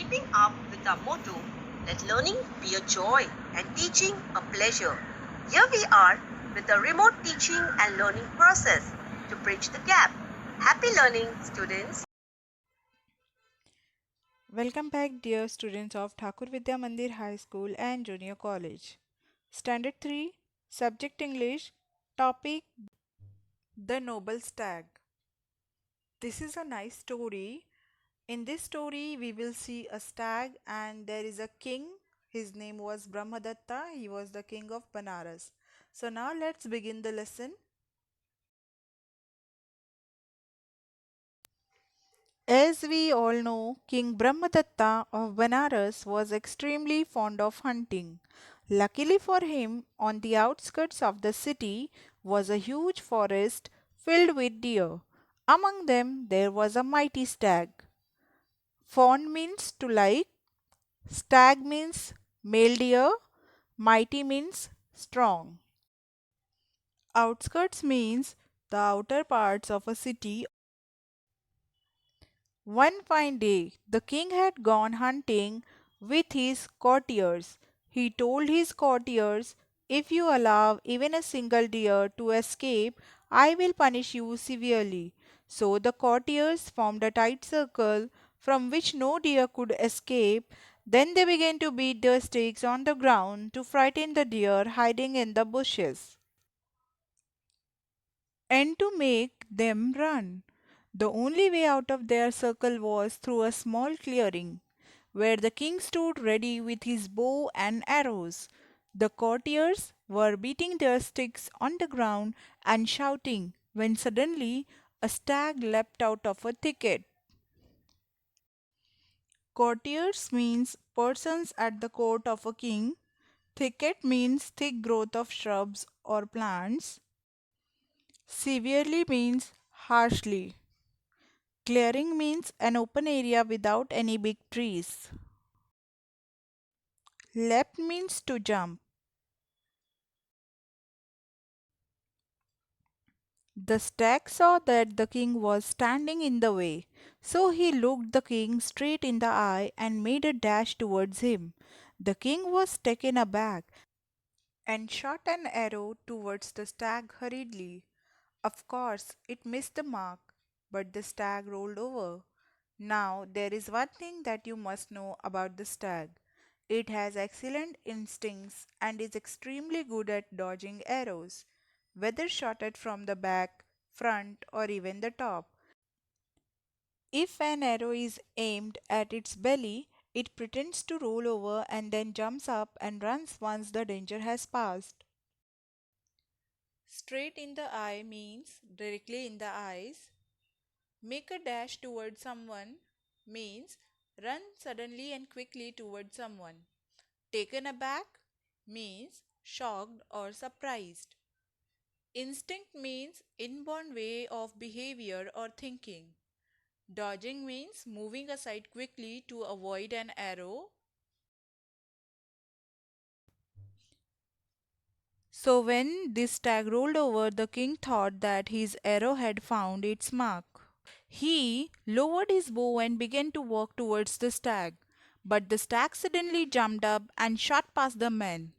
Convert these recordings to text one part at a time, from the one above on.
keeping up with our motto, let learning be a joy and teaching a pleasure. Here we are with the remote teaching and learning process to bridge the gap. Happy learning, students. Welcome back, dear students of Thakur Vidya Mandir High School and Junior College. Standard 3, Subject English, Topic The Noble Stag. This is a nice story. In this story, we will see a stag, and there is a king. His name was Brahmadatta. He was the king of Banaras. So, now let's begin the lesson. As we all know, King Brahmadatta of Banaras was extremely fond of hunting. Luckily for him, on the outskirts of the city was a huge forest filled with deer. Among them, there was a mighty stag. Fawn means to like, stag means male deer, mighty means strong. Outskirts means the outer parts of a city. One fine day, the king had gone hunting with his courtiers. He told his courtiers, "If you allow even a single deer to escape, I will punish you severely." So the courtiers formed a tight circle from which no deer could escape. Then they began to beat their sticks on the ground to frighten the deer hiding in the bushes and to make them run. The only way out of their circle was through a small clearing, where the king stood ready with his bow and arrows. The courtiers were beating their sticks on the ground and shouting when suddenly a stag leapt out of a thicket. Courtiers means persons at the court of a king. Thicket means thick growth of shrubs or plants. Severely means harshly. Clearing means an open area without any big trees. Leapt means to jump. The stag saw that the king was standing in the way, so he looked the king straight in the eye and made a dash towards him. The king was taken aback and shot an arrow towards the stag hurriedly. Of course, it missed the mark, but the stag rolled over. Now, there is one thing that you must know about the stag. It has excellent instincts and is extremely good at dodging arrows, whether shot at from the back, front, or even the top. If an arrow is aimed at its belly, it pretends to roll over and then jumps up and runs once the danger has passed. Straight in the eye means directly in the eyes. Make a dash towards someone means run suddenly and quickly towards someone. Taken aback means shocked or surprised. Instinct means inborn way of behavior or thinking. Dodging means moving aside quickly to avoid an arrow. So when this stag rolled over, the king thought that his arrow had found its mark. He lowered his bow and began to walk towards the stag. But the stag suddenly jumped up and shot past the men.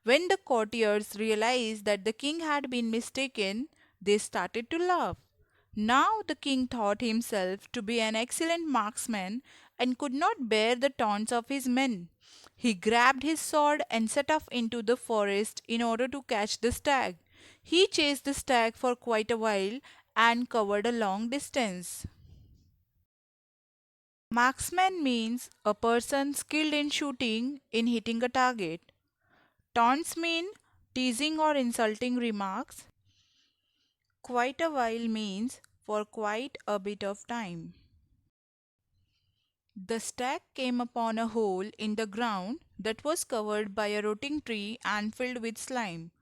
When the courtiers realized that the king had been mistaken, they started to laugh. Now the king thought himself to be an excellent marksman and could not bear the taunts of his men. He grabbed his sword and set off into the forest in order to catch the stag. He chased the stag for quite a while and covered a long distance. Marksman means a person skilled in shooting in hitting a target. Taunts mean teasing or insulting remarks. Quite a while means for quite a bit of time. The stag came upon a hole in the ground that was covered by a rotting tree and filled with slime.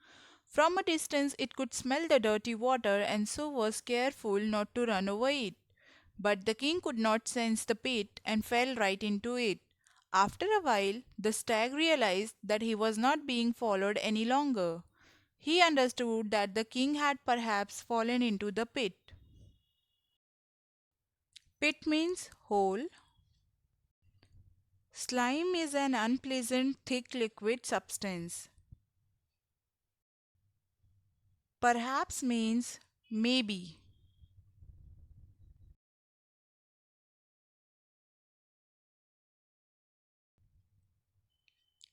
From a distance it could smell the dirty water and so was careful not to run over it. But the king could not sense the pit and fell right into it. After a while, the stag realized that he was not being followed any longer. He understood that the king had perhaps fallen into the pit. Pit means hole. Slime is an unpleasant, thick liquid substance. Perhaps means maybe.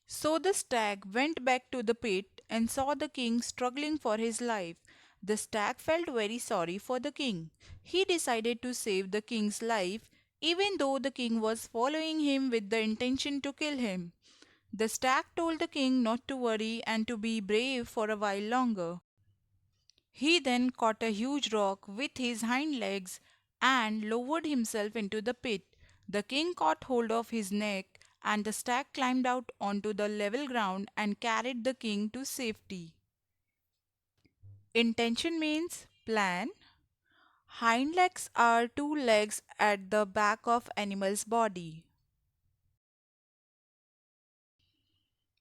So the stag went back to the pit and saw the king struggling for his life. The stag felt very sorry for the king. He decided to save the king's life, even though the king was following him with the intention to kill him. The stag told the king not to worry and to be brave for a while longer. He then caught a huge rock with his hind legs and lowered himself into the pit. The king caught hold of his neck, and the stag climbed out onto the level ground and carried the king to safety. Intention means plan. Hind legs are two legs at the back of animal's body.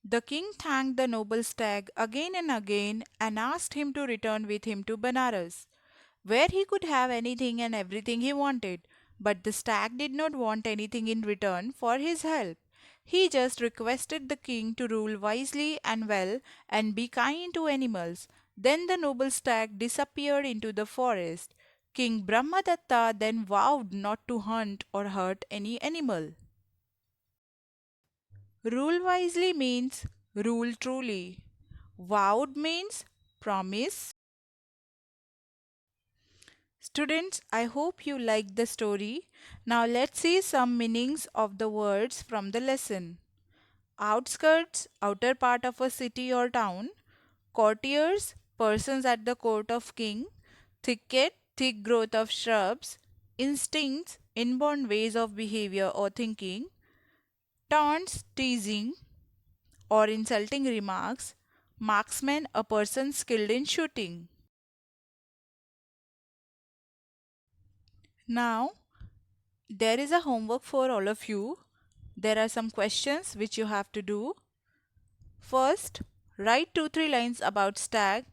The king thanked the noble stag again and again and asked him to return with him to Benares, where he could have anything and everything he wanted. But the stag did not want anything in return for his help. He just requested the king to rule wisely and well and be kind to animals. Then the noble stag disappeared into the forest. King Brahmadatta then vowed not to hunt or hurt any animal. Rule wisely means rule truly. Vowed means promise. Students, I hope you liked the story. Now let's see some meanings of the words from the lesson. Outskirts, outer part of a city or town. Courtiers, persons at the court of king. Thicket, thick growth of shrubs. Instincts, inborn ways of behavior or thinking. Taunts, teasing or insulting remarks. Marksman, a person skilled in shooting. Now, there is a homework for all of you. There are some questions which you have to do. First, write 2-3 lines about stag.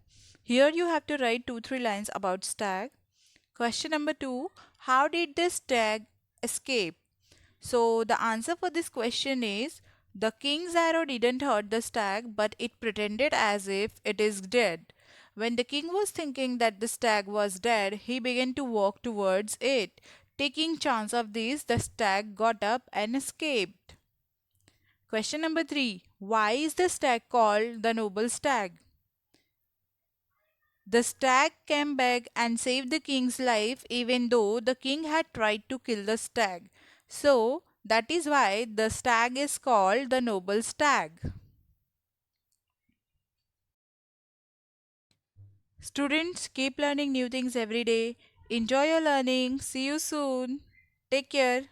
Here you have to write 2-3 lines about stag. Question number 2, how did the stag escape? So the answer for this question is the king's arrow didn't hurt the stag, but it pretended as if it is dead. When the king was thinking that the stag was dead, he began to walk towards it. Taking chance of this, the stag got up and escaped. Question number 3. Why is the stag called the noble stag? The stag came back and saved the king's life even though the king had tried to kill the stag. So, that is why the stag is called the noble stag. Students, keep learning new things every day. Enjoy your learning. See you soon. Take care.